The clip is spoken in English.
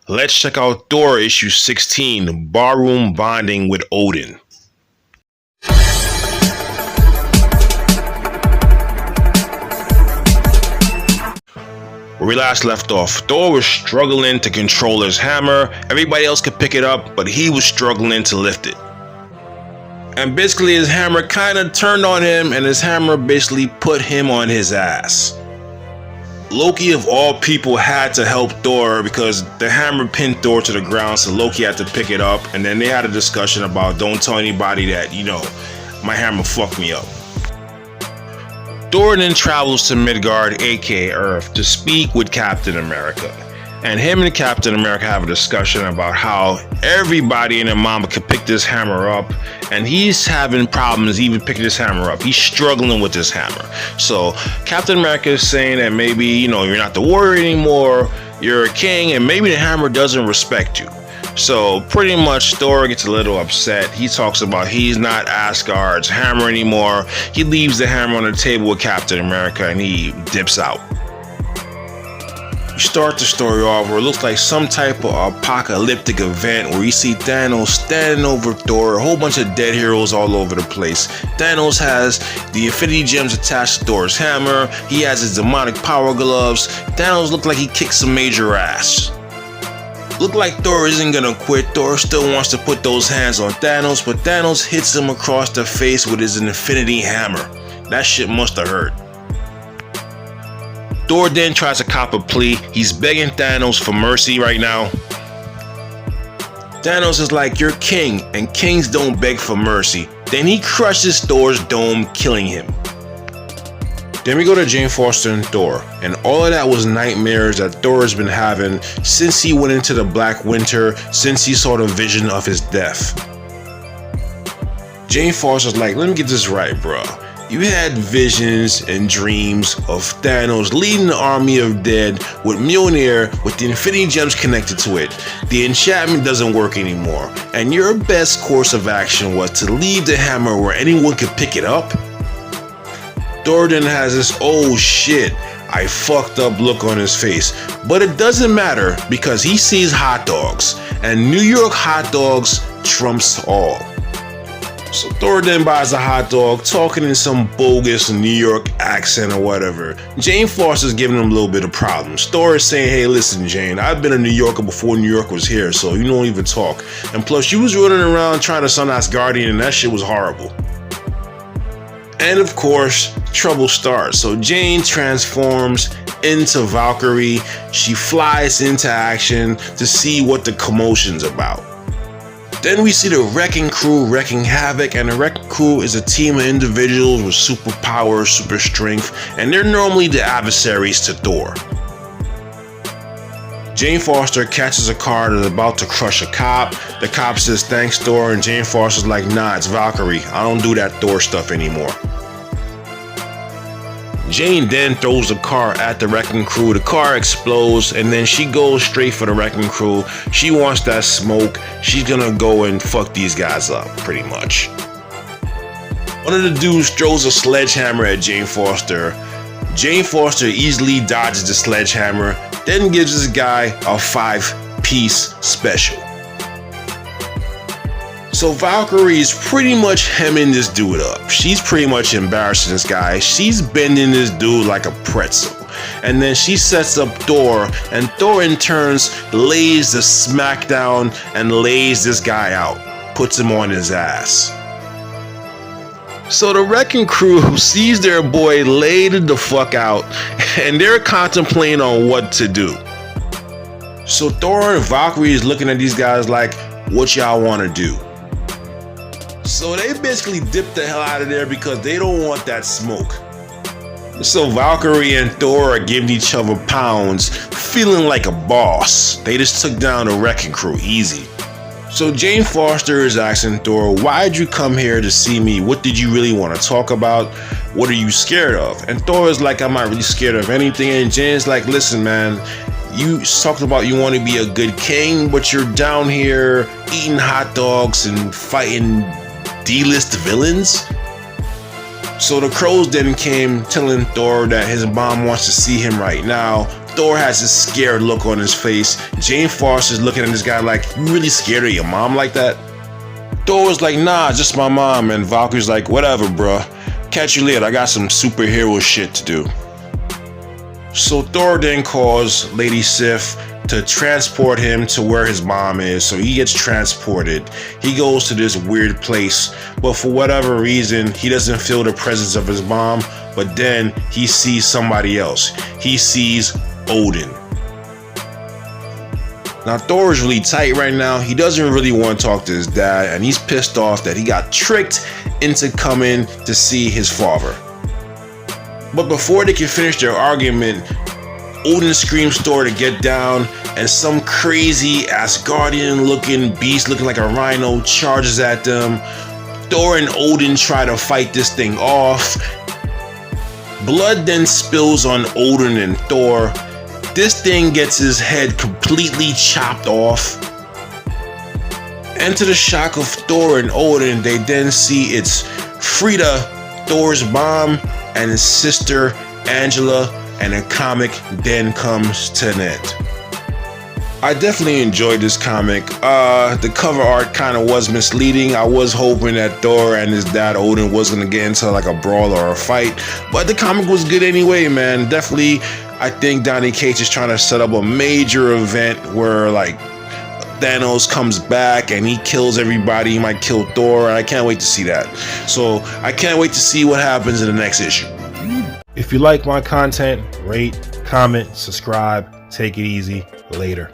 Let's check out Thor issue 16, Barroom Bonding with Odin. Where we last left off, Thor was struggling to control his hammer. Everybody else could pick it up, but he was struggling to lift it. And basically his hammer kind of turned on him, and his hammer basically put him on his ass. Loki of all people had to help Thor because the hammer pinned Thor to the ground, so Loki had to pick it up, and then they had a discussion about don't tell anybody that, my hammer fucked me up. Thor then travels to Midgard, aka Earth, to speak with Captain America. And him and Captain America have a discussion about how everybody and their mama could pick this hammer up, and he's having problems even picking this hammer up. He's struggling with this hammer. So Captain America is saying that maybe, you're not the warrior anymore, you're a king, and maybe the hammer doesn't respect you. So pretty much Thor gets a little upset. He talks about he's not Asgard's hammer anymore. He leaves the hammer on the table with Captain America and he dips out. We start the story off where it looks like some type of apocalyptic event where you see Thanos standing over Thor, a whole bunch of dead heroes all over the place. Thanos has the Infinity Gems attached to Thor's hammer. He has his demonic power gloves. Thanos looked like he kicked some major ass. Looked like Thor isn't gonna quit. Thor still wants to put those hands on Thanos, but Thanos hits him across the face with his Infinity Hammer. That shit must have hurt. Thor then tries to cop a plea. He's begging Thanos for mercy right now. Thanos is like, you're king, and kings don't beg for mercy. Then he crushes Thor's dome, killing him. Then we go to Jane Foster and Thor, and all of that was nightmares that Thor has been having since he went into the Black Winter, since he saw the vision of his death. Jane Foster's like, let me get this right, bro. You had visions and dreams of Thanos leading the army of dead with Mjolnir with the Infinity Gems connected to it. The enchantment doesn't work anymore, and your best course of action was to leave the hammer where anyone could pick it up? Thor then has this oh shit, I fucked up look on his face, but it doesn't matter because he sees hot dogs, and New York hot dogs trumps all. So Thor then buys a hot dog, talking in some bogus New York accent or whatever. Jane Foster's giving him a little bit of problems. Thor is saying, hey listen Jane, I've been a New Yorker before New York was here, so you don't even talk. And plus you was running around trying to son Asgardian and that shit was horrible. And of course, trouble starts. So Jane transforms into Valkyrie. She flies into action to see what the commotion's about. Then we see the Wrecking Crew wrecking havoc, and the Wrecking Crew is a team of individuals with superpowers, super strength, and they're normally the adversaries to Thor. Jane Foster catches a car that's about to crush a cop. The cop says thanks Thor, and Jane Foster's like, nah, it's Valkyrie. I don't do that Thor stuff anymore. Jane then throws the car at the Wrecking Crew. The car explodes, and then she goes straight for the Wrecking Crew. She wants that smoke. She's gonna go and fuck these guys up, pretty much. One of the dudes throws a sledgehammer at Jane Foster. Jane Foster easily dodges the sledgehammer, then gives this guy a 5-piece special. So Valkyrie is pretty much hemming this dude up. She's pretty much embarrassing this guy. She's bending this dude like a pretzel. And then she sets up Thor, and Thor in turns lays the smackdown and lays this guy out. Puts him on his ass. So the Wrecking Crew sees their boy laid the fuck out, and they're contemplating on what to do. So Thor and Valkyrie is looking at these guys like, what y'all want to do? So they basically dip the hell out of there because they don't want that smoke. So Valkyrie and Thor are giving each other pounds, feeling like a boss. They just took down the Wrecking Crew easy. So Jane Foster is asking Thor, why'd you come here to see me? What did you really want to talk about? What are you scared of? And Thor is like, I'm not really scared of anything. And Jane's like, listen man, you talked about you want to be a good king, but you're down here eating hot dogs and fighting D-list villains? So the crows then came telling Thor that his mom wants to see him right now. Thor has this scared look on his face. Jane Foster's looking at this guy like, you really scared of your mom like that? Thor was like, nah, just my mom. And Valkyrie's like, whatever, bruh. Catch you later, I got some superhero shit to do. So Thor then calls Lady Sif to transport him to where his mom is. So he gets transported. He goes to this weird place, but for whatever reason, he doesn't feel the presence of his mom, but then he sees somebody else. He sees Odin. Now Thor is really tight right now. He doesn't really want to talk to his dad, and he's pissed off that he got tricked into coming to see his father. But before they can finish their argument, Odin screams Thor to get down, and some crazy Asgardian looking beast looking like a rhino charges at them. Thor and Odin try to fight this thing off. Blood then spills on Odin and Thor. This thing gets his head completely chopped off. And to the shock of Thor and Odin, they then see it's Frida, Thor's mom, and his sister Angela, and the comic then comes to an end. I definitely enjoyed this comic. The cover art kind of was misleading. I was hoping that Thor and his dad Odin was going to get into like a brawl or a fight, but the comic was good anyway, man. Definitely, I think Donny Cates is trying to set up a major event where like Thanos comes back and he kills everybody. He might kill Thor, and I can't wait to see that. So I can't wait to see what happens in the next issue. If you like my content, rate, comment, subscribe. Take it easy. Later.